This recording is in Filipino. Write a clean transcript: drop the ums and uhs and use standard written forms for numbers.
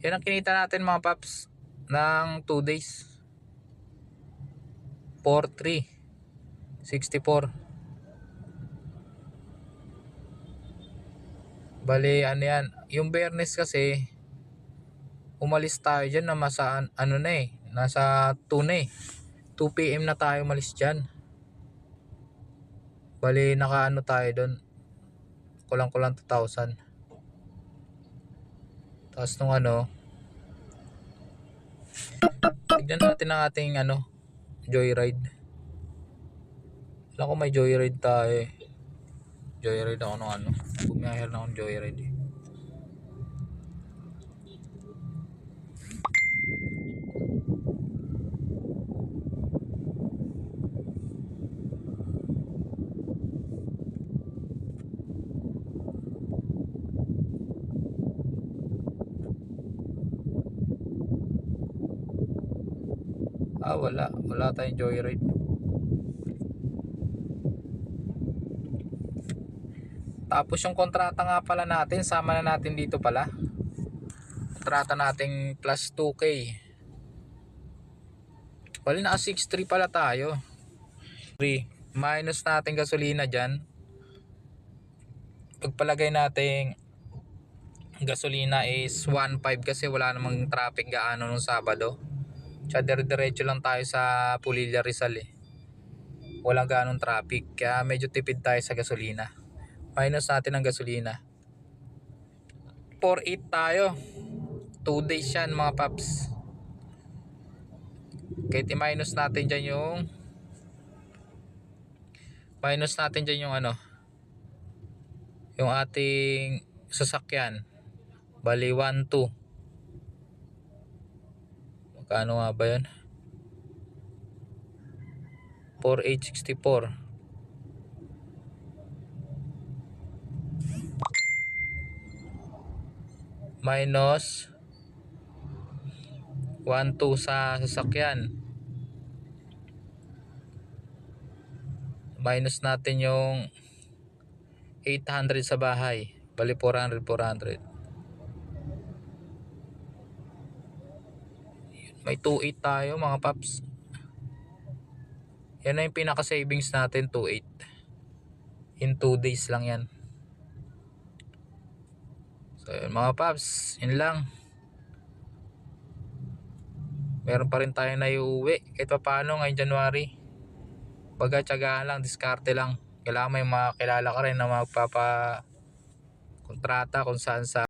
Yan ang kinita natin mga paps ng 2 days. 4,364. Bali ano yan, yung Biyernes kasi umalis tayo dyan na masaan, ano na eh, nasa 2 na eh, 2 PM na tayo umalis dyan. Bali naka ano tayo doon, kulang 2,000. Tapos nung ano, tignan natin ang ating ano, joyride. Alam ko may joyride tayo eh. Joyride ako nung ano, bumiyahir na akong joyride eh. Wala tayong joyride. Tapos yung kontrata nga pala natin, sama na natin dito pala. Kontrata nating plus 2K. Wala na 6.3 pala tayo. 3 minus natin gasolina dyan. Pagpalagay natin gasolina is 1.5 kasi wala namang traffic gaano nung Sabado. Tsaka diretso lang tayo sa Pulilla Rizal eh. Walang ganong traffic kaya medyo tipid tayo sa gasolina. Minus natin ang gasolina. 4.8 tayo. 2 days yan mga paps. Kahit i-minus natin dyan yung ano, yung ating sasakyan. Bali 1.2. Magkano nga ba yan? 4,864. Minus 1.2 sa sasakyan. Minus natin yung 800 sa bahay. Bali 400. May 2.8 tayo mga paps. Yan na yung pinaka savings natin, 2.8. In 2 days lang yan. So yun mga paps, yun lang. Meron pa rin tayo na iuwi kahit pa paano ngayong January. Baga tiyagaan lang, diskarte lang. Kailangan may makakilala ka rin na magpapa kontrata kung saan sa